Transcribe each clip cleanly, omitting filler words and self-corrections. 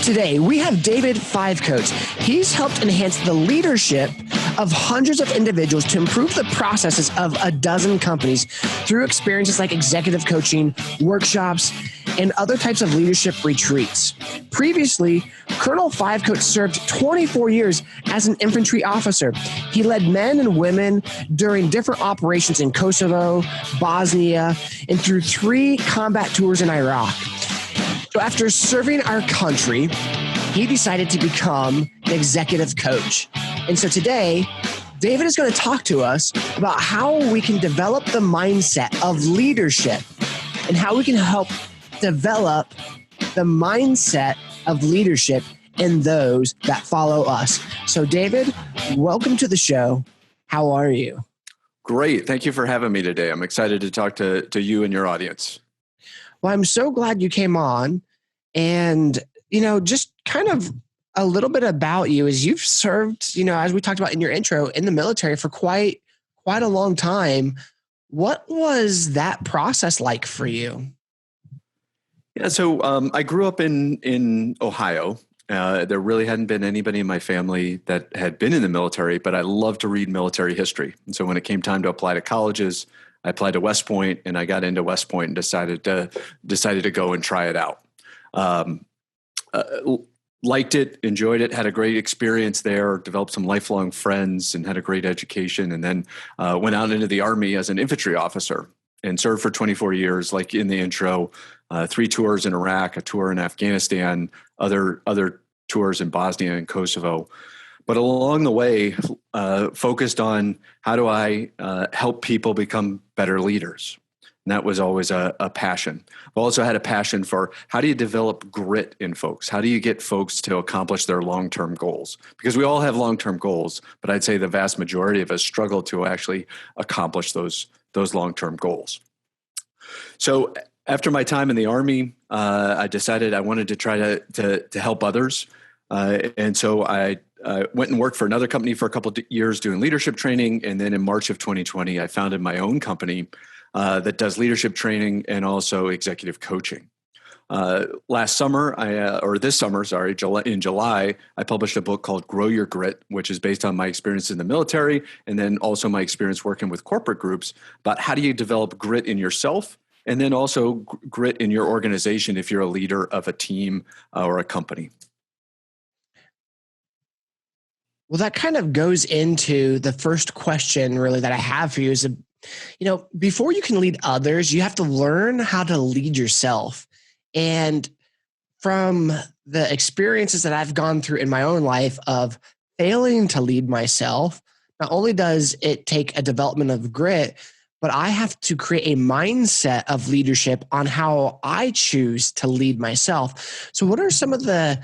Today, we have David Fivecoat. He's helped enhance the leadership of hundreds of individuals to improve the processes of a dozen companies through experiences like executive coaching, workshops, and other types of leadership retreats. Previously, Colonel Fivecoat served 24 years as an infantry officer. He led men and women during different operations in Kosovo, Bosnia, and through 3 combat tours in Iraq. So after serving our country, he decided to become an executive coach. And so today, David is going to talk to us about how we can develop the mindset of leadership and how we can help develop the mindset of leadership in those that follow us. So David, welcome to the show. How are you? Great. Thank you for having me today. I'm excited to talk to you and your audience. Well, I'm so glad you came on. And, just kind of a little bit about you is you've served, as we talked about in your intro, in the military for quite a long time. What was that process like for you? Yeah, so I grew up in Ohio. There really hadn't been anybody in my family that had been in the military, but I love to read military history. And so when it came time to apply to colleges, I applied to West Point, and I got into West Point and decided to go and try it out. Liked it, enjoyed it, had a great experience there, developed some lifelong friends, and had a great education. And then went out into the Army as an infantry officer and served for 24 years, like in the intro, 3 tours in Iraq, a tour in Afghanistan, other tours in Bosnia and Kosovo. But along the way, focused on how do I help people become better leaders. And that was always a passion. I've also had a passion for how do you develop grit in folks? How do you get folks to accomplish their long-term goals? Because we all have long-term goals, but I'd say the vast majority of us struggle to actually accomplish those long-term goals. So after my time in the Army, I decided I wanted to try to help others. And so I went and worked for another company for a couple of years doing leadership training. And then in March of 2020, I founded my own company that does leadership training and also executive coaching. This summer, in July, I published a book called Grow Your Grit, which is based on my experience in the military and then also my experience working with corporate groups about how do you develop grit in yourself and then also grit in your organization if you're a leader of a team or a company. Well, that kind of goes into the first question really that I have for you is, before you can lead others, you have to learn how to lead yourself. And from the experiences that I've gone through in my own life of failing to lead myself, not only does it take a development of grit, but I have to create a mindset of leadership on how I choose to lead myself. So what are some of the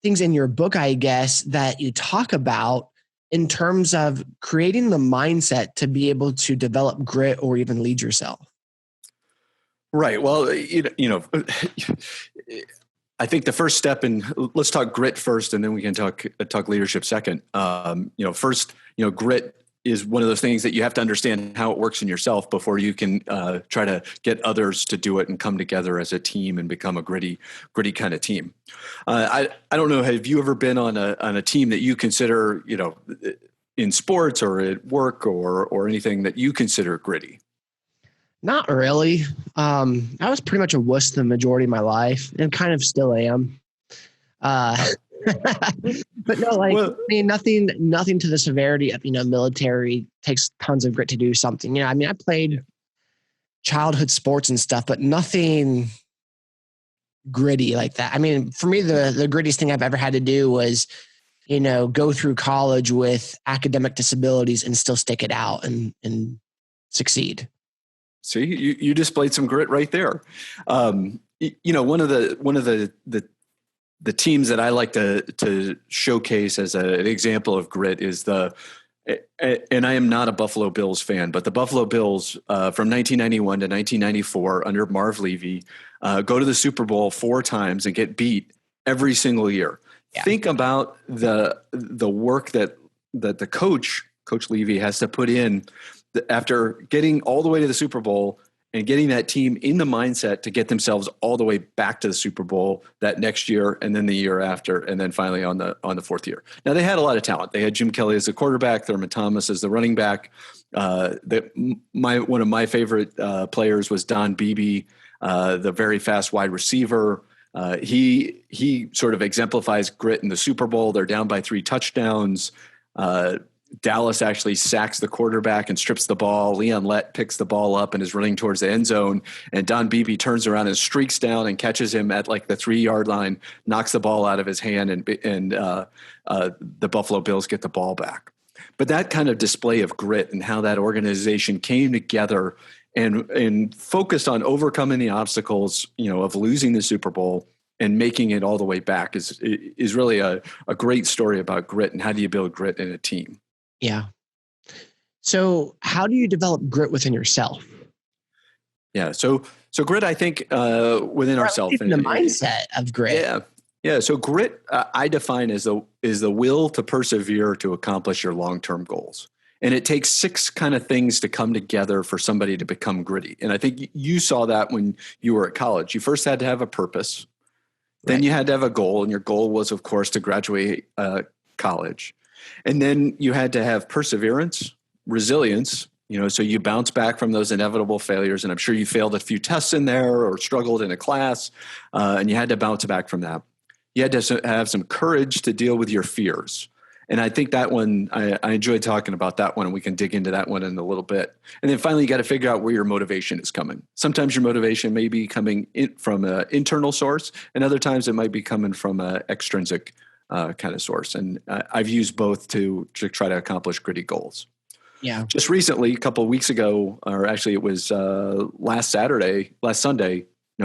things in your book, I guess, that you talk about in terms of creating the mindset to be able to develop grit or even lead yourself? Right. Well, I think the first step let's talk grit first, and then we can talk leadership second. First, grit is one of those things that you have to understand how it works in yourself before you can try to get others to do it and come together as a team and become a gritty kind of team. I don't know. Have you ever been on a team that you consider, in sports or at work or anything that you consider gritty? Not really. I was pretty much a wuss the majority of my life and kind of still am. But no, nothing to the severity of, military takes tons of grit to do something. I played childhood sports and stuff, but nothing gritty like that. For me, the grittiest thing I've ever had to do was, go through college with academic disabilities and still stick it out and succeed. See, you displayed some grit right there. One of the teams that I like to showcase as an example of grit is and I am not a Buffalo Bills fan, but the Buffalo Bills from 1991 to 1994 under Marv Levy go to the Super Bowl 4 times and get beat every single year. Yeah. Think about the work that the Coach Levy has to put in after getting all the way to the Super Bowl and getting that team in the mindset to get themselves all the way back to the Super Bowl that next year, and then the year after, and then finally on the fourth year. Now they had a lot of talent. They had Jim Kelly as the quarterback, Thurman Thomas as the running back. One of my favorite players was Don Beebe, the very fast wide receiver. He sort of exemplifies grit in the Super Bowl. They're down by 3 touchdowns. Dallas actually sacks the quarterback and strips the ball. Leon Lett picks the ball up and is running towards the end zone. And Don Beebe turns around and streaks down and catches him at like the 3-yard line, knocks the ball out of his hand, and the Buffalo Bills get the ball back. But that kind of display of grit and how that organization came together and focused on overcoming the obstacles, of losing the Super Bowl and making it all the way back is really a great story about grit and how do you build grit in a team. Yeah. So how do you develop grit within yourself? Yeah. So grit, I think, within ourselves. The mindset of grit. Yeah. Yeah. So grit, I define as the will to persevere to accomplish your long-term goals. And it takes 6 kind of things to come together for somebody to become gritty. And I think you saw that when you were at college. You first had to have a purpose. Then Right. you had to have a goal. And your goal was, of course, to graduate college. And then you had to have perseverance, resilience, so you bounce back from those inevitable failures. And I'm sure you failed a few tests in there or struggled in a class, and you had to bounce back from that. You had to have some courage to deal with your fears. And I think that one, I enjoyed talking about that one, and we can dig into that one in a little bit. And then finally, you got to figure out where your motivation is coming. Sometimes your motivation may be coming from an internal source, and other times it might be coming from an extrinsic kind of source. And I've used both to try to accomplish gritty goals. Yeah. Just recently, a couple of weeks ago, or actually it was last Sunday,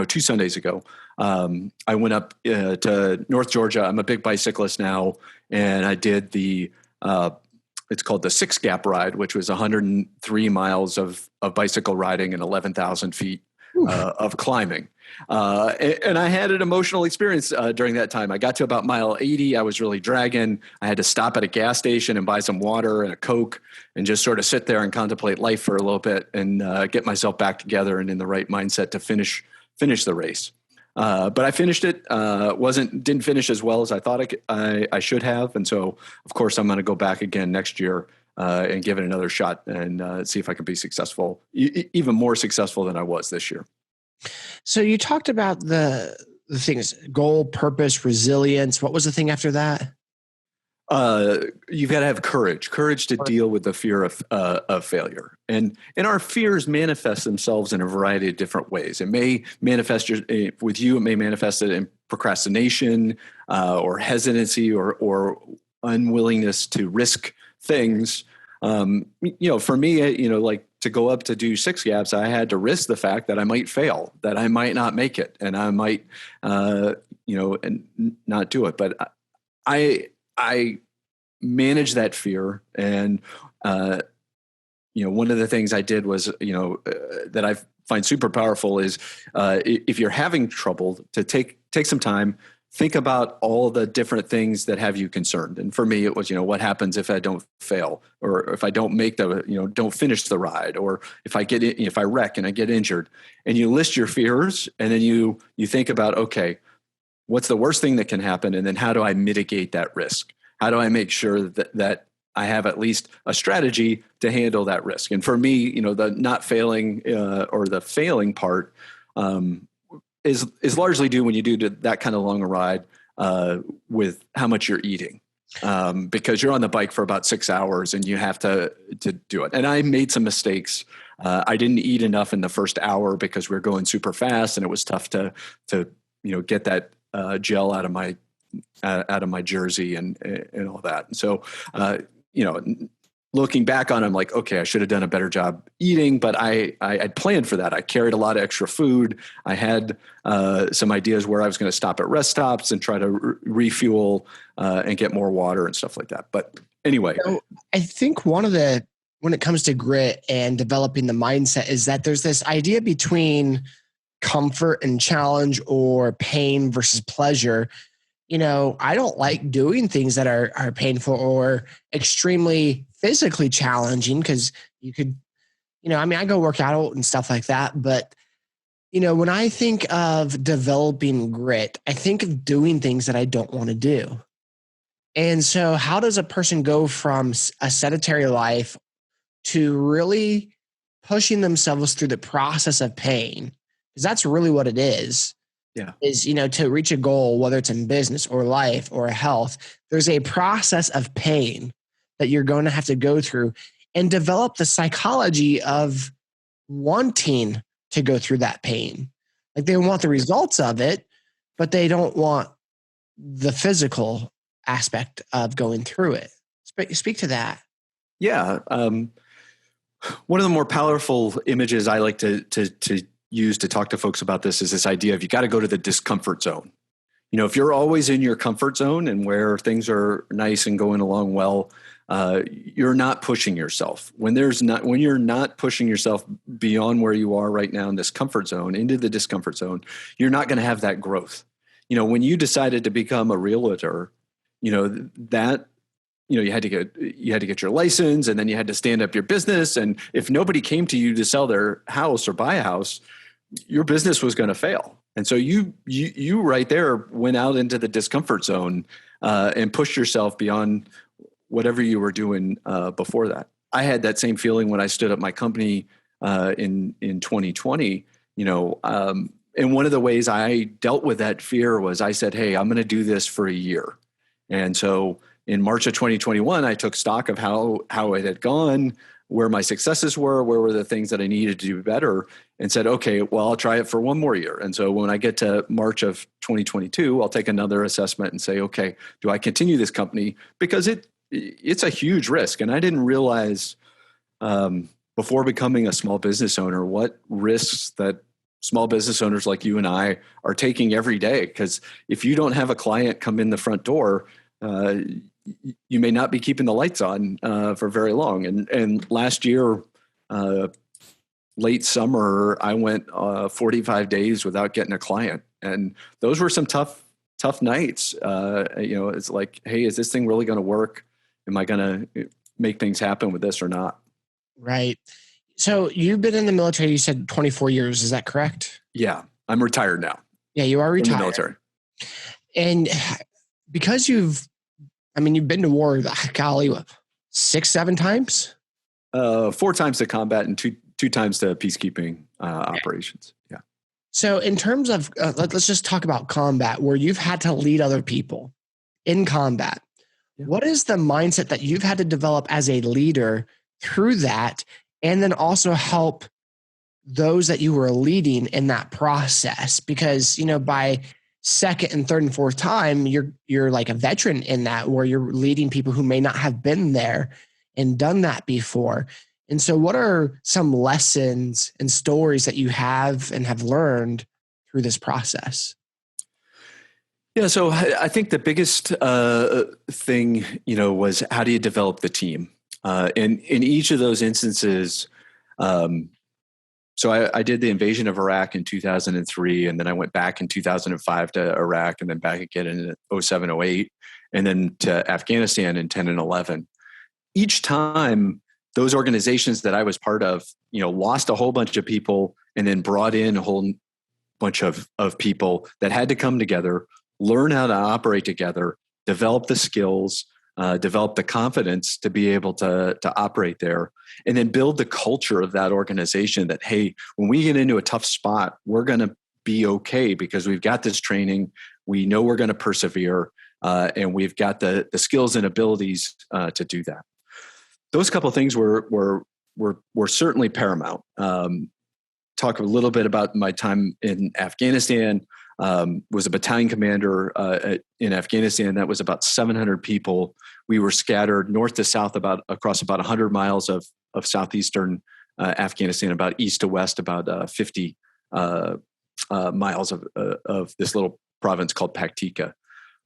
2 Sundays ago, I went up to North Georgia. I'm a big bicyclist now, and I did it's called the 6 Gap Ride, which was 103 miles of bicycle riding and 11,000 feet of climbing. And I had an emotional experience during that time. I got to about mile 80. I was really dragging. I had to stop at a gas station and buy some water and a Coke and just sort of sit there and contemplate life for a little bit and get myself back together and in the right mindset to finish the race. But I finished it. Didn't finish as well as I thought I should have. And so, of course, I'm going to go back again next year and give it another shot and see if I can be successful, even more successful than I was this year. So you talked about the things: goal, purpose, resilience. What was the thing after that? You've got to have courage to deal with the fear of failure. And our fears manifest themselves in a variety of different ways. It may manifest with you. It may manifest it in procrastination or hesitancy or unwillingness to risk things. For me, like to go up to do 6 gaps, I had to risk the fact that I might fail, that I might not make it, and I might, and not do it. But I manage that fear. And, one of the things I did was, that I find super powerful is if you're having trouble, to take some time, think about all the different things that have you concerned. And for me, it was, what happens if I don't fail, or if I don't make don't finish the ride, or if I wreck and I get injured. And you list your fears, and then you think about, okay, what's the worst thing that can happen? And then how do I mitigate that risk? How do I make sure that I have at least a strategy to handle that risk? And for me, the not failing or the failing part is largely due when you do that kind of long a ride with how much you're eating, because you're on the bike for about 6 hours and you have to do it. And I made some mistakes. I didn't eat enough in the first hour because we were going super fast, and it was tough to get that gel out of my jersey and all that. And so, looking back on it, I'm like, okay, I should have done a better job eating, but I planned for that. I carried a lot of extra food. I had some ideas where I was going to stop at rest stops and try to refuel and get more water and stuff like that. But anyway. So I think when it comes to grit and developing the mindset, is that there's this idea between comfort and challenge, or pain versus pleasure. I don't like doing things that are painful or extremely physically challenging, because you could, I mean, I go work out and stuff like that, but when I think of developing grit, I think of doing things that I don't want to do. And so how does a person go from a sedentary life to really pushing themselves through the process of pain? Because that's really what it is. Yeah. Is, to reach a goal, whether it's in business or life or health, there's a process of pain that you're going to have to go through and develop the psychology of wanting to go through that pain. Like they want the results of it, but they don't want the physical aspect of going through it. Speak to that. Yeah. One of the more powerful images I like to use to talk to folks about this is this idea of you got to go to the discomfort zone. If you're always in your comfort zone and where things are nice and going along well, you're not pushing yourself. When you're not pushing yourself beyond where you are right now in this comfort zone into the discomfort zone, you're not going to have that growth. When you decided to become a realtor, that you had to get your license, and then you had to stand up your business. And if nobody came to you to sell their house or buy a house, your business was going to fail. And so you right there went out into the discomfort zone and pushed yourself beyond whatever you were doing before that. I had that same feeling when I stood up my company in 2020. And one of the ways I dealt with that fear was I said, "Hey, I'm going to do this for a year." And so in March of 2021, I took stock of how it had gone, where my successes were the things that I needed to do better, and said, okay, well, I'll try it for one more year. And so when I get to March of 2022, I'll take another assessment and say, okay, do I continue this company? Because it's a huge risk. And I didn't realize before becoming a small business owner what risks that small business owners like you and I are taking every day. Because if you don't have a client come in the front door, you may not be keeping the lights on for very long. And last year, late summer, I went 45 days without getting a client, and those were some tough nights. It's like, hey, is this thing really going to work? Am I going to make things happen with this or not? Right. So you've been in the military, you said 24 years. Is that correct? Yeah. I'm retired now. Yeah, you are retired. From the military. And because you've been to war, golly, 6-7 times? 4 times to combat and two times to peacekeeping operations. Yeah. So in terms of, let's just talk about combat, where you've had to lead other people in combat. Yeah. What is the mindset that you've had to develop as a leader through that, and then also help those that you were leading in that process? Because, by second and third and fourth time, you're like a veteran in that, where you're leading people who may not have been there and done that before. And so what are some lessons and stories that you have and have learned through this process? Yeah, so I think the biggest thing, was how do you develop the team? And in each of those instances, so I did the invasion of Iraq in 2003, and then I went back in 2005 to Iraq, and then back again in 07, 08, and then to Afghanistan in 10 and 11. Each time, those organizations that I was part of, lost a whole bunch of people and then brought in a whole bunch of people that had to come together, learn how to operate together, develop the skills, develop the confidence to be able to operate there, and then build the culture of that organization that, hey, when we get into a tough spot, we're going to be okay because we've got this training, we know we're going to persevere, and we've got the skills and abilities to do that. Those couple of things were certainly paramount. Talk a little bit about my time in Afghanistan. Was a battalion commander in Afghanistan. That was about 700 people. We were scattered north to south across about 100 miles of southeastern Afghanistan, about east to west, about 50 miles of this little province called Paktika.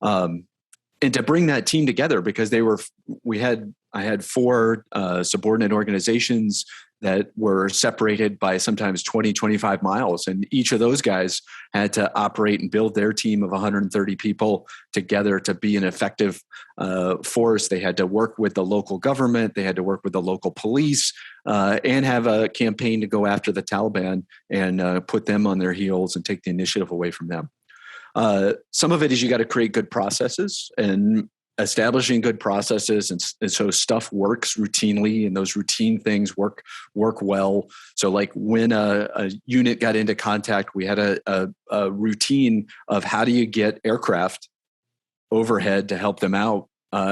And to bring that team together, because I had 4 subordinate organizations that were separated by sometimes 20, 25 miles. And each of those guys had to operate and build their team of 130 people together to be an effective force. They had to work with the local government. They had to work with the local police and have a campaign to go after the Taliban and put them on their heels and take the initiative away from them. Some of it is you got to create good processes, and establishing good processes, and so stuff works routinely, and those routine things work well. So like when a unit got into contact, we had a routine of how do you get aircraft overhead to help them out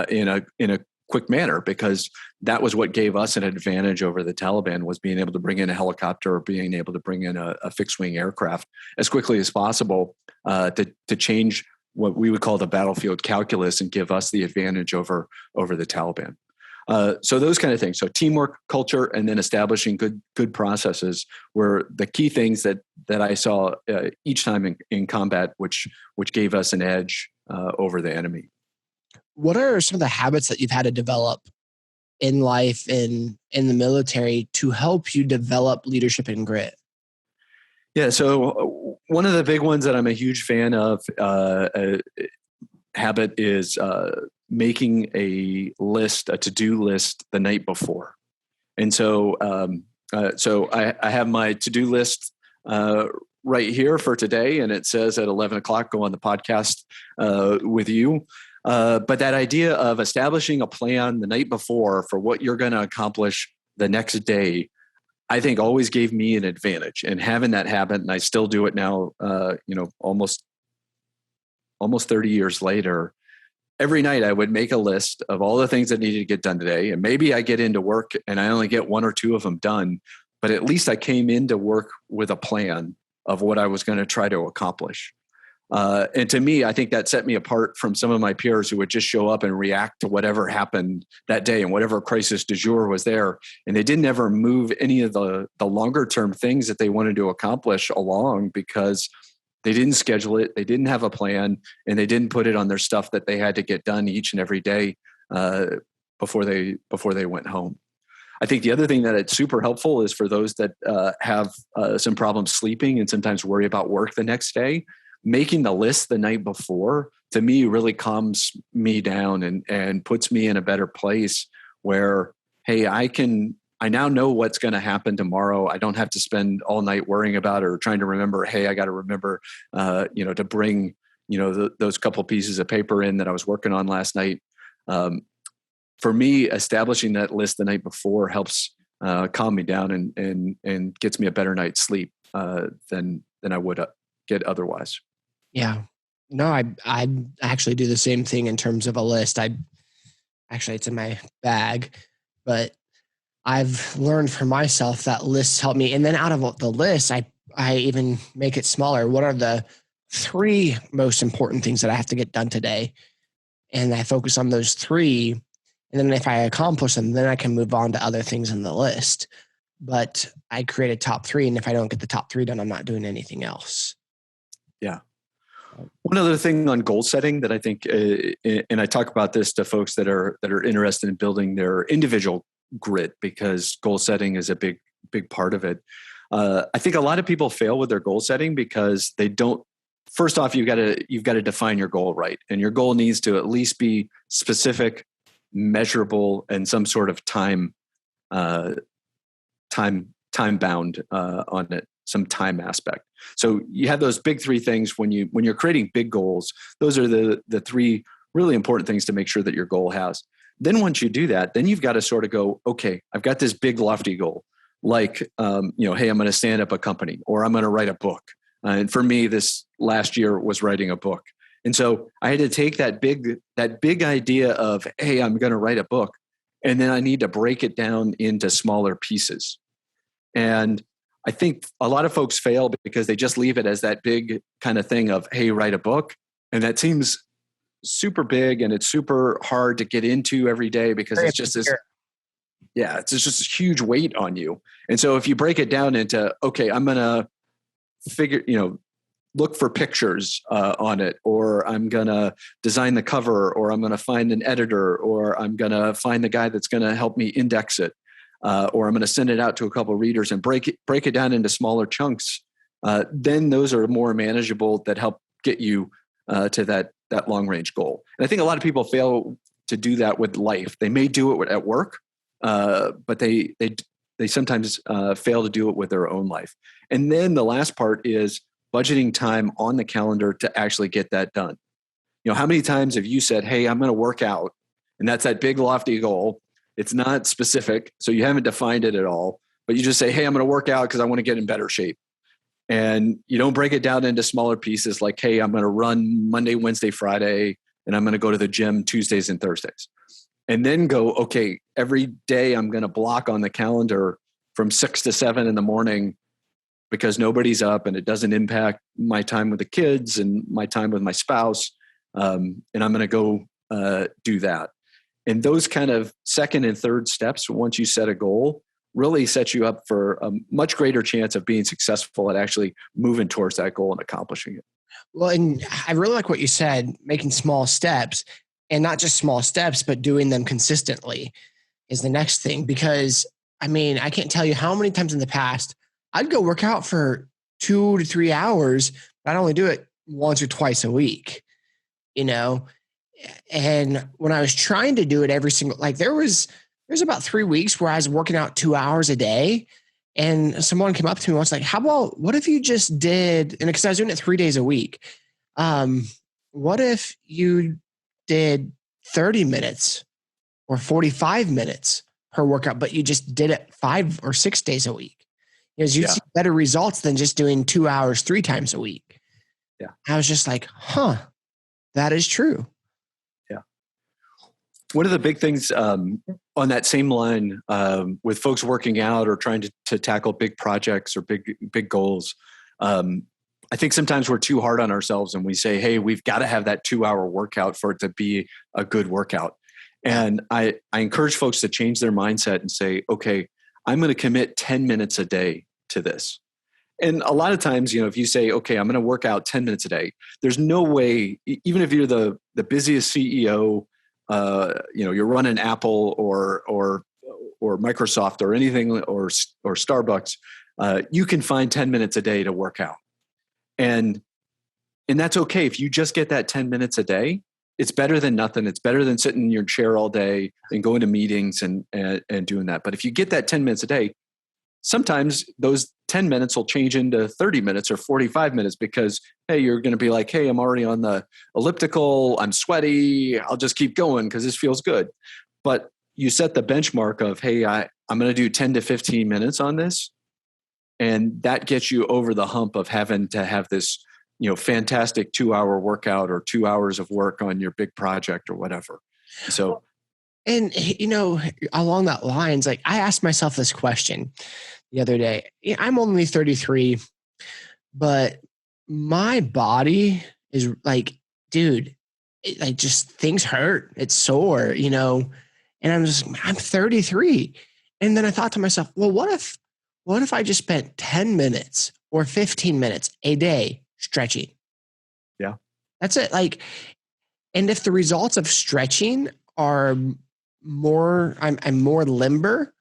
in a quick manner, because that was what gave us an advantage over the Taliban, was being able to bring in a helicopter or being able to bring in a fixed wing aircraft as quickly as possible to change what we would call the battlefield calculus and give us the advantage over the Taliban. So those kind of things. So teamwork, culture, and then establishing good processes were the key things that I saw each time in combat, which gave us an edge over the enemy. What are some of the habits that you've had to develop in life and in the military to help you develop leadership and grit? Yeah, so one of the big ones that I'm a huge fan of habit is making a to-do list the night before. And so I have my to-do list right here for today, and it says at 11 o'clock, go on the podcast with you. But that idea of establishing a plan the night before for what you're going to accomplish the next day, I think always gave me an advantage. And having that habit, and I still do it now, almost 30 years later, every night I would make a list of all the things that needed to get done today. And maybe I get into work and I only get one or two of them done, but at least I came into work with a plan of what I was going to try to accomplish. And to me, I think that set me apart from some of my peers who would just show up and react to whatever happened that day and whatever crisis du jour was there. And they didn't ever move any of the longer term things that they wanted to accomplish along because they didn't schedule it, they didn't have a plan, and they didn't put it on their stuff that they had to get done each and every day before they went home. I think the other thing that it's super helpful is for those that have some problems sleeping and sometimes worry about work the next day. Making the list the night before, to me, really calms me down and puts me in a better place where, hey, I now know what's going to happen tomorrow. I don't have to spend all night worrying about it or trying to remember, hey, I got to remember, to bring, those couple pieces of paper in that I was working on last night. For me, establishing that list the night before helps calm me down and gets me a better night's sleep than I would get otherwise. Yeah. No, I actually do the same thing in terms of a list. It's in my bag, but I've learned for myself that lists help me. And then out of the list, I even make it smaller. What are the 3 most important things that I have to get done today? And I focus on those 3. And then if I accomplish them, then I can move on to other things in the list. But I create a top 3. And if I don't get the top 3 done, I'm not doing anything else. Yeah. One other thing on goal setting that I think, and I talk about this to folks that are interested in building their individual grit, because goal setting is a big part of it. I think a lot of people fail with their goal setting because they don't. First off, you've got to define your goal right, and your goal needs to at least be specific, measurable, and some sort of time bound on it, some time aspect. So you have those big 3 things when you're creating big goals. Those are the 3 really important things to make sure that your goal has. Then once you do that, then you've got to sort of go, okay, I've got this big lofty goal, like hey, I'm going to stand up a company, or I'm going to write a book. And for me, this last year was writing a book. And so I had to take that big idea of, hey, I'm going to write a book, and then I need to break it down into smaller pieces. And I think a lot of folks fail because they just leave it as that big kind of thing of, hey, write a book. And that seems super big and it's super hard to get into every day because it's just this, it's just this huge weight on you. And so if you break it down into, okay, I'm going to look for pictures on it, or I'm going to design the cover, or I'm going to find an editor, or I'm going to find the guy that's going to help me index it. or I'm going to send it out to a couple of readers and break it down into smaller chunks, then those are more manageable that help get you to that long range goal. And I think a lot of people fail to do that with life. They may do it at work, but they sometimes fail to do it with their own life. And then the last part is budgeting time on the calendar to actually get that done. How many times have you said, hey, I'm going to work out, and that's that big lofty goal. It's not specific, so you haven't defined it at all, but you just say, hey, I'm going to work out because I want to get in better shape. And you don't break it down into smaller pieces like, hey, I'm going to run Monday, Wednesday, Friday, and I'm going to go to the gym Tuesdays and Thursdays. And then go, okay, every day I'm going to block on the calendar from 6 to 7 in the morning because nobody's up and it doesn't impact my time with the kids and my time with my spouse. And I'm going to go do that. And those kind of second and third steps, once you set a goal, really set you up for a much greater chance of being successful at actually moving towards that goal and accomplishing it. Well, and I really like what you said, making small steps, and not just small steps, but doing them consistently is the next thing. Because I mean, I can't tell you how many times in the past I'd go work out for 2 to 3 hours, but I'd only do it once or twice a week, And when I was trying to do it every single, like there's about 3 weeks where I was working out 2 hours a day, and someone came up to me once like, what if you just did, and because I was doing it 3 days a week, what if you did 30 minutes or 45 minutes per workout, but you just did it 5 or 6 days a week? Because you'd see better results than just doing 2 hours 3 times a week. Yeah. I was just like, that is true. One of the big things on that same line with folks working out or trying to tackle big projects or big goals, I think sometimes we're too hard on ourselves and we say, hey, we've got to have that 2-hour workout for it to be a good workout. And I encourage folks to change their mindset and say, okay, I'm going to commit 10 minutes a day to this. And a lot of times, if you say, okay, I'm going to work out 10 minutes a day, there's no way, even if you're the busiest CEO, you're running Apple or Microsoft or anything or Starbucks, you can find 10 minutes a day to work out. And that's okay. If you just get that 10 minutes a day, it's better than nothing. It's better than sitting in your chair all day and going to meetings and doing that. But if you get that 10 minutes a day, sometimes those 10 minutes will change into 30 minutes or 45 minutes because, hey, you're going to be like, hey, I'm already on the elliptical. I'm sweaty. I'll just keep going because this feels good. But you set the benchmark of, hey, I'm going to do 10 to 15 minutes on this. And that gets you over the hump of having to have this, fantastic 2-hour workout or 2 hours of work on your big project or whatever. So, and along that lines, like I asked myself this question the other day. I'm only 33, but my body is like, dude, just things hurt. It's sore, and I'm 33. And then I thought to myself, well, what if I just spent 10 minutes or 15 minutes a day stretching? Yeah. That's it. And if the results of stretching are more, I'm more limber,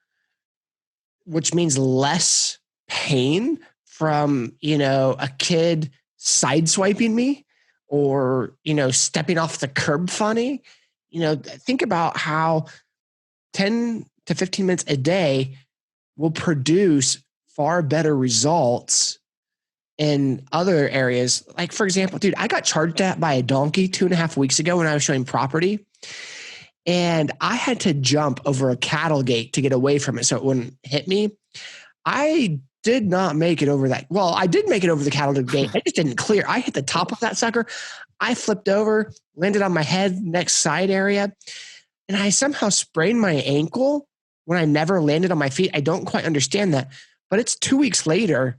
which means less pain from, a kid sideswiping me or, stepping off the curb funny. Think about how 10 to 15 minutes a day will produce far better results in other areas. Like, for example, dude, I got charged at by a donkey 2.5 weeks ago when I was showing property. And I had to jump over a cattle gate to get away from it so it wouldn't hit me. I did not make it over that. Well, I did make it over the cattle gate. I just didn't clear. I hit the top of that sucker. I flipped over, landed on my head, next side area. And I somehow sprained my ankle when I never landed on my feet. I don't quite understand that. But it's 2 weeks later,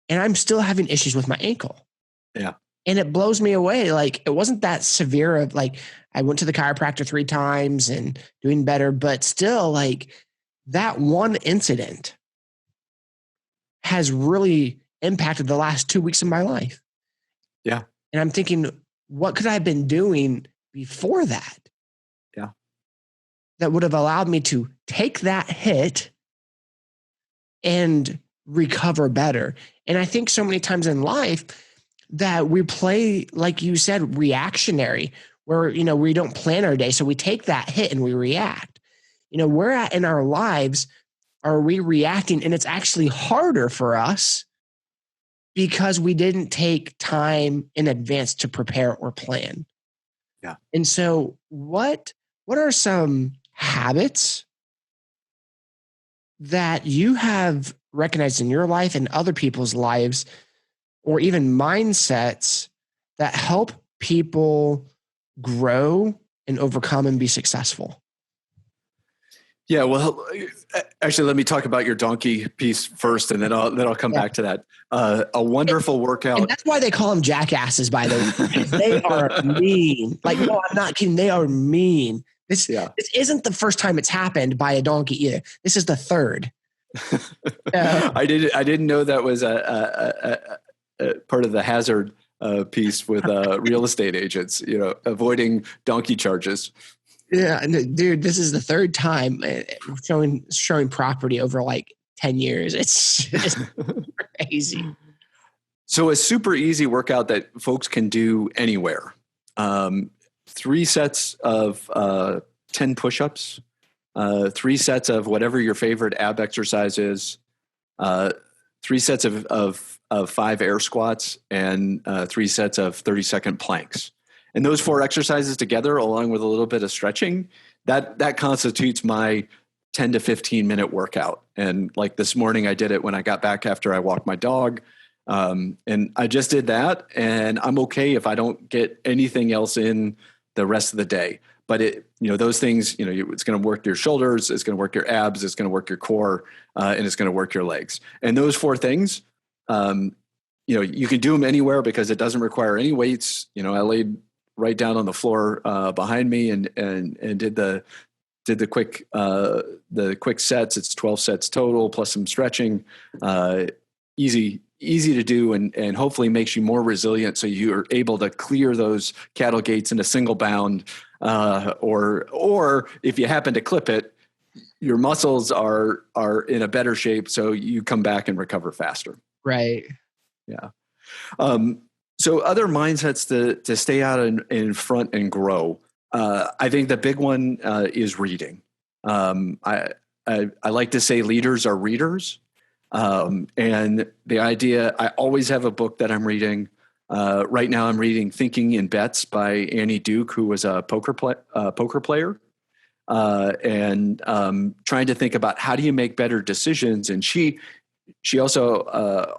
and I'm still having issues with my ankle. Yeah. And it blows me away. Like, it wasn't that severe of I went to the chiropractor 3 times and doing better, but still that one incident has really impacted the last 2 weeks of my life. Yeah. And I'm thinking, what could I have been doing before that? Yeah. That would have allowed me to take that hit and recover better. And I think so many times in life that we play, like you said, reactionary, where, we don't plan our day. So we take that hit and we react. Where at in our lives are we reacting? And it's actually harder for us because we didn't take time in advance to prepare or plan. Yeah. And so what are some habits that you have recognized in your life and other people's lives, or even mindsets that help people grow and overcome and be successful? Yeah, well, actually, let me talk about your donkey piece first, and then I'll come back to that. A wonderful workout. And that's why they call them jackasses, by the way. They are mean. Like, no, I'm not kidding. They are mean. This isn't the first time it's happened by a donkey either. This is the third. I didn't know that was a part of the hazard piece with real estate agents. Avoiding donkey charges. Yeah, dude, this is the third time showing property over like 10 years. It's crazy. So a super easy workout that folks can do anywhere. 3 sets of 10 push-ups, 3 sets of whatever your favorite ab exercise is, 3 sets of 5 air squats, and 3 sets of 30-second planks. And those 4 exercises together, along with a little bit of stretching, that constitutes my 10 to 15 minute workout. And like this morning, I did it when I got back after I walked my dog. And I just did that, and I'm okay if I don't get anything else in the rest of the day. But those things, it's going to work your shoulders, it's going to work your abs, it's going to work your core, and it's going to work your legs. And those 4 things, you can do them anywhere because it doesn't require any weights. I laid right down on the floor behind me and did the quick sets. It's 12 sets total plus some stretching. Easy to do and hopefully makes you more resilient, so you're able to clear those cattle gates in a single bound. Or if you happen to clip it, your muscles are in a better shape, so you come back and recover faster. Right. Yeah. So other mindsets to stay out in front and grow. I think the big one is reading. I like to say leaders are readers. And the idea, I always have a book that I'm reading. Right now I'm reading Thinking in Bets by Annie Duke, who was a poker player. And trying to think about how do you make better decisions. And she also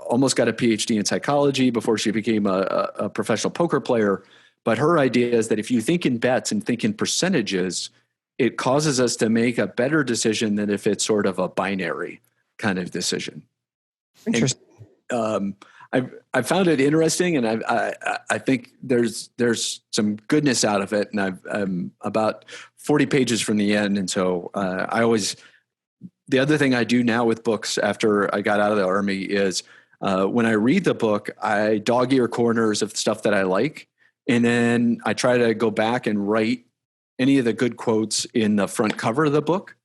almost got a PhD in psychology before she became a professional poker player. But her idea is that if you think in bets and think in percentages, it causes us to make a better decision than if it's sort of a binary kind of decision. Interesting. And, I found it interesting, and I think there's some goodness out of it. And I'm about 40 pages from the end, and so the other thing I do now with books after I got out of the Army is when I read the book, I dog ear corners of stuff that I like, and then I try to go back and write any of the good quotes in the front cover of the book.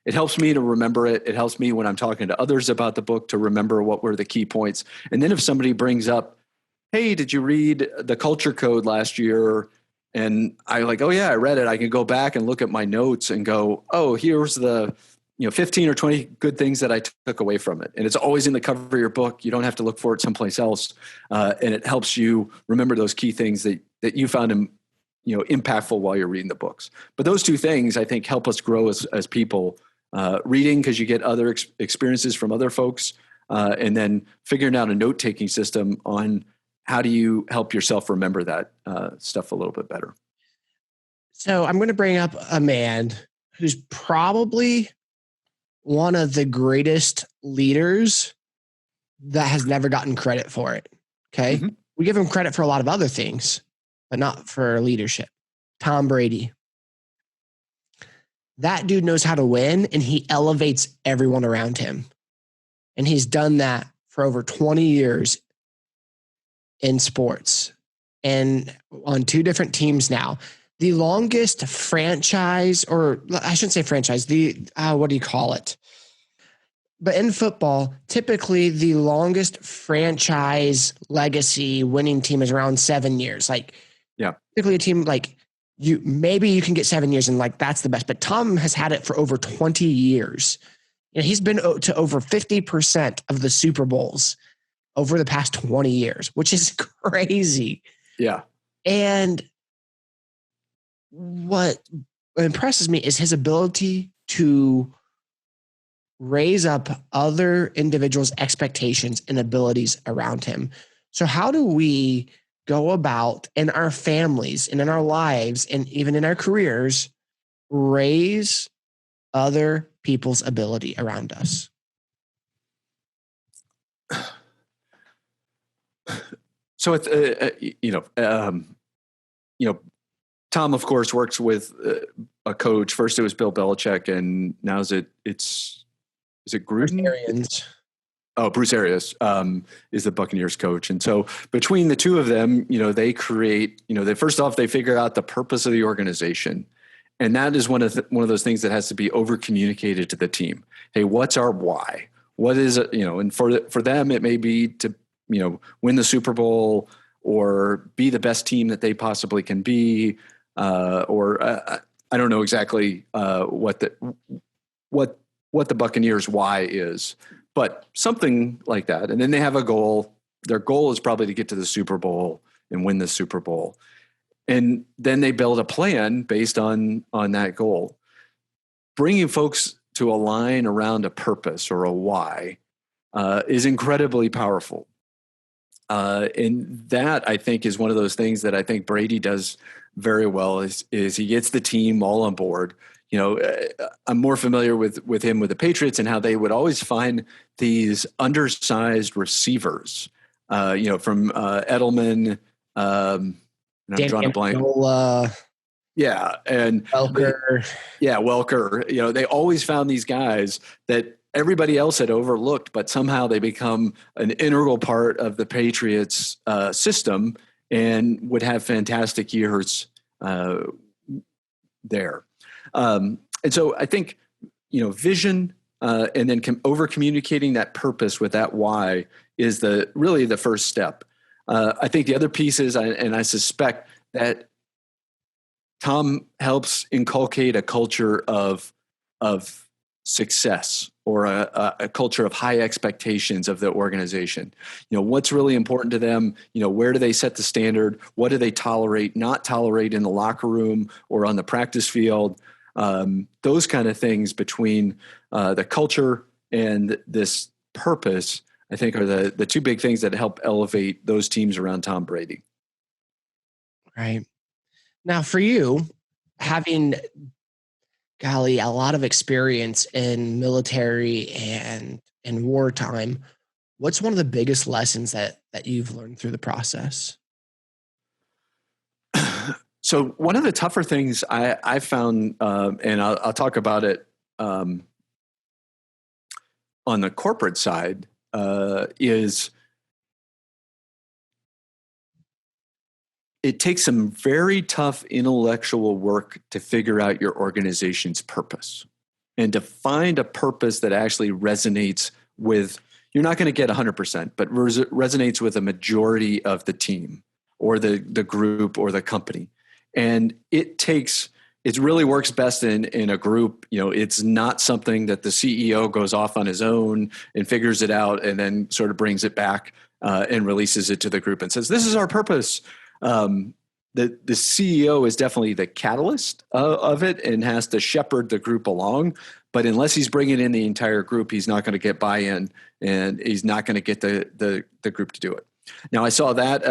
It helps me to remember it. It helps me when I'm talking to others about the book to remember what were the key points. And then if somebody brings up, hey, did you read The Culture Code last year? And I like, oh yeah, I read it. I can go back and look at my notes and go, oh, here's the 15 or 20 good things that I took away from it. And it's always in the cover of your book. You don't have to look for it someplace else. And it helps you remember those key things that you found impactful while you're reading the books. But those 2 things, I think, help us grow as people. Reading, because you get other experiences from other folks, and then figuring out a note-taking system on how do you help yourself remember that stuff a little bit better. So I'm going to bring up a man who's probably one of the greatest leaders that has never gotten credit for it. Okay. Mm-hmm. We give him credit for a lot of other things, but not for leadership. Tom Brady. That dude knows how to win, and he elevates everyone around him. And he's done that for over 20 years in sports and on 2 different teams now. The longest franchise, or I shouldn't say franchise, what do you call it? But in football, typically the longest franchise legacy winning team is around 7 years. Like, Yeah. typically a team like maybe you can get 7 years and like that's the best. But Tom has had it for over 20 years. You know, he's been to over 50% of the Super Bowls over the past 20 years, which is crazy. Yeah. And what impresses me is his ability to raise up other individuals' expectations and abilities around him. So, how do we go about in our families and in our lives and even in our careers raise other people's ability around us? So it's Tom, of course, works with a coach. First, it was Bill Belichick, and now is it Gruden? Oh, Bruce Arians is the Buccaneers coach. And so between the two of them, they create, first off, they figure out the purpose of the organization. And that is one of those things that has to be over communicated to the team. Hey, what's our why? What is it? And for them, it may be to, win the Super Bowl or be the best team that they possibly can be. Or I don't know exactly what the Buccaneers why is, but something like that. And then they have a goal. Their goal is probably to get to the Super Bowl and win the Super Bowl. And then they build a plan based on that goal. Bringing folks to align around a purpose or a why is incredibly powerful. And that, I think, is one of those things that I think Brady does very well is he gets the team all on board. I'm more familiar with him with the Patriots and how they would always find these undersized receivers, from Edelman, and I'm drawing a blank. Yeah. And Welker. Welker. They always found these guys that everybody else had overlooked, but somehow they become an integral part of the Patriots system and would have fantastic years there. And so I think, vision and then over communicating that purpose with that why is really the first step. I think the other piece is, and I suspect that Tom helps inculcate a culture of success or a culture of high expectations of the organization. What's really important to them? Where do they set the standard? What do they not tolerate in the locker room or on the practice field? Those kind of things between the culture and this purpose, I think, are the two big things that help elevate those teams around Tom Brady. Right. Now, for you, having, golly, a lot of experience in military and in wartime, what's one of the biggest lessons that you've learned through the process? So one of the tougher things I found, and I'll talk about it on the corporate side, is it takes some very tough intellectual work to figure out your organization's purpose and to find a purpose that actually resonates with, you're not going to get 100%, but resonates with a majority of the team or the group or the company. And it really works best in a group. It's not something that the CEO goes off on his own and figures it out and then sort of brings it back and releases it to the group and says, this is our purpose. The CEO is definitely the catalyst of it and has to shepherd the group along. But unless he's bringing in the entire group, he's not going to get buy-in and he's not going to get the group to do it. Now, I saw that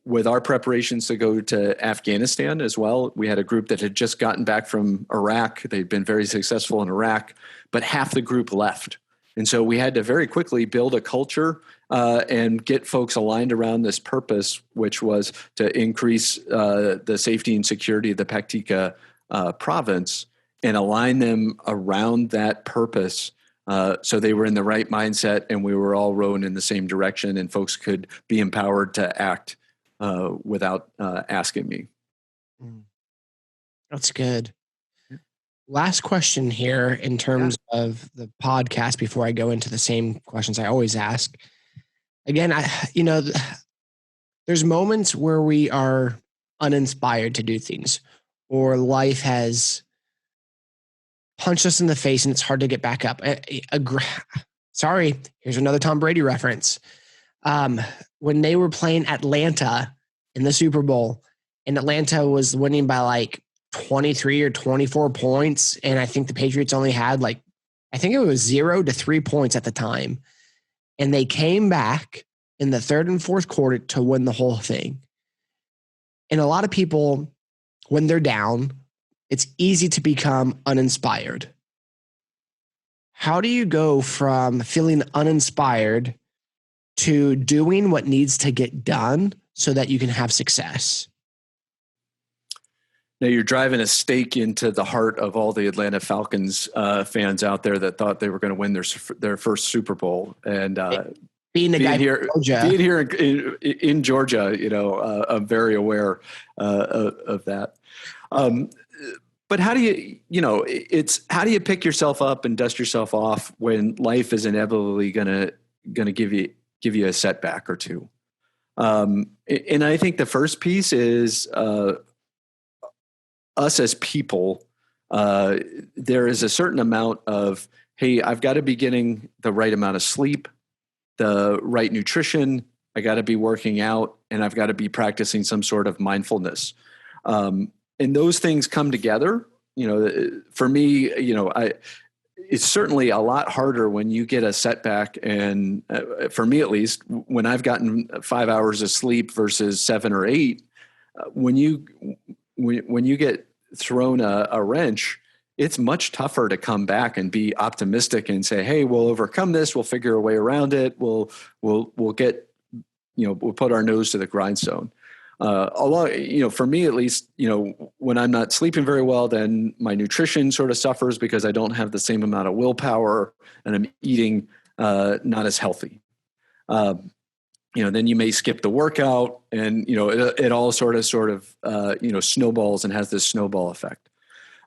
with our preparations to go to Afghanistan as well. We had a group that had just gotten back from Iraq. They'd been very successful in Iraq, but half the group left. And so we had to very quickly build a culture and get folks aligned around this purpose, which was to increase the safety and security of the Paktika province and align them around that purpose. So they were in the right mindset and we were all rowing in the same direction and folks could be empowered to act without asking me. That's good. Last question here in terms of the podcast before I go into the same questions I always ask. Again, there's moments where we are uninspired to do things, or life has punched us in the face and it's hard to get back up. Sorry, here's another Tom Brady reference. When they were playing Atlanta in the Super Bowl, and Atlanta was winning by like 23 or 24 points, and I think the Patriots only had I think it was 0 to 3 points at the time, and they came back in the third and fourth quarter to win the whole thing. And a lot of people, when they're down, it's easy to become uninspired. How do you go from feeling uninspired to doing what needs to get done so that you can have success? Now you're driving a stake into the heart of all the Atlanta Falcons fans out there that thought they were going to win their first Super Bowl. And being here in Georgia, I'm very aware of that. But how do how do you pick yourself up and dust yourself off when life is inevitably going to give you a setback or two? And I think the first piece is us as people. There is a certain amount of, hey, I've got to be getting the right amount of sleep, the right nutrition. I got to be working out, and I've got to be practicing some sort of mindfulness. And those things come together. For me, it's certainly a lot harder when you get a setback. And for me, at least, when I've gotten 5 hours of sleep versus 7 or 8, when you get thrown a wrench, it's much tougher to come back and be optimistic and say, hey, we'll overcome this. We'll figure a way around it. We'll get, we'll put our nose to the grindstone. For me at least, when I'm not sleeping very well, then my nutrition sort of suffers because I don't have the same amount of willpower and I'm eating not as healthy. Then you may skip the workout, and it all sort of snowballs and has this snowball effect.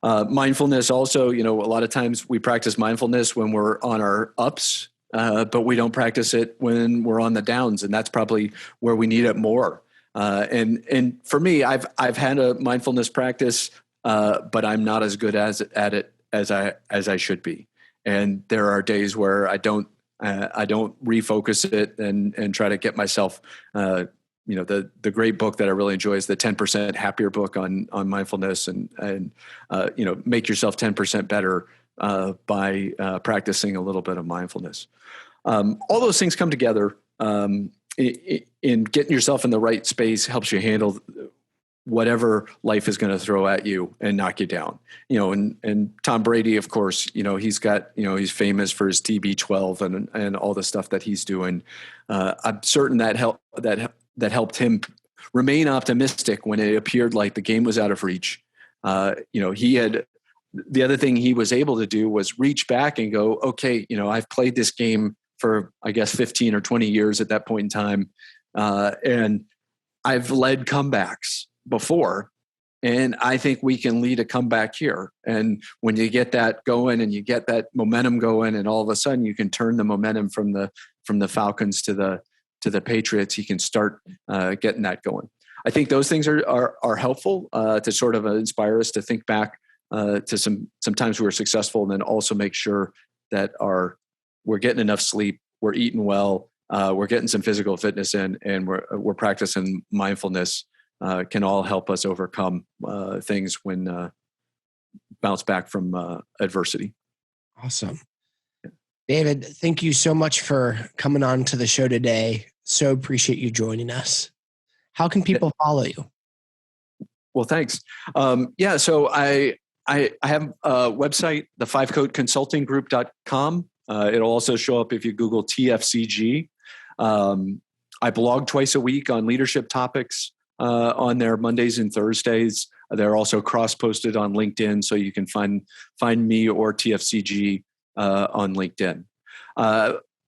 Mindfulness also, a lot of times we practice mindfulness when we're on our ups, but we don't practice it when we're on the downs, and that's probably where we need it more. And for me, I've had a mindfulness practice, but I'm not as good at it as I should be. And there are days where I don't refocus it and try to get myself, the great book that I really enjoy is the 10% Happier book on mindfulness and make yourself 10% better by practicing a little bit of mindfulness. All those things come together. In getting yourself in the right space helps you handle whatever life is going to throw at you and knock you down. And Tom Brady, of course, he's got, he's famous for his TB12 and all the stuff that he's doing. I'm certain that helped him remain optimistic when it appeared like the game was out of reach. The other thing he was able to do was reach back and go, okay, I've played this game for, I guess, 15 or 20 years at that point in time. And I've led comebacks before, and I think we can lead a comeback here. And when you get that going and you get that momentum going, and all of a sudden you can turn the momentum from the Falcons to the Patriots, you can start getting that going. I think those things are helpful to sort of inspire us to think back to some times we were successful, and then also make sure that we're getting enough sleep, we're eating well, we're getting some physical fitness in, and we're practicing mindfulness. Can all help us overcome things when bounce back from adversity. Awesome. David, thank you so much for coming on to the show today. So appreciate you joining us. How can people follow you? Well, thanks. So I have a website, the fivecoatconsultinggroup.com. It'll also show up if you Google TFCG. I blog twice a week on leadership topics on there, Mondays and Thursdays. They're also cross-posted on LinkedIn, so you can find me or TFCG on LinkedIn.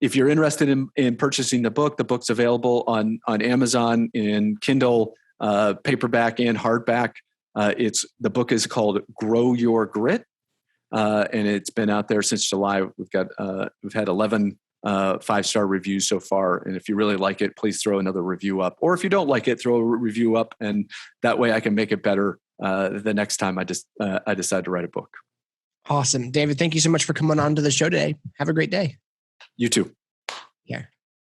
If you're interested in purchasing the book's available on Amazon in Kindle, paperback and hardback. The book is called Grow Your Grit. and it's been out there since July. We've had 11 5-star reviews so far. And if you really like it, please throw another review up. Or if you don't like it, throw a review up, and that way I can make it better the next time I decide to write a book. Awesome. David, thank you so much for coming on to the show today. Have a great day. You too. Yeah.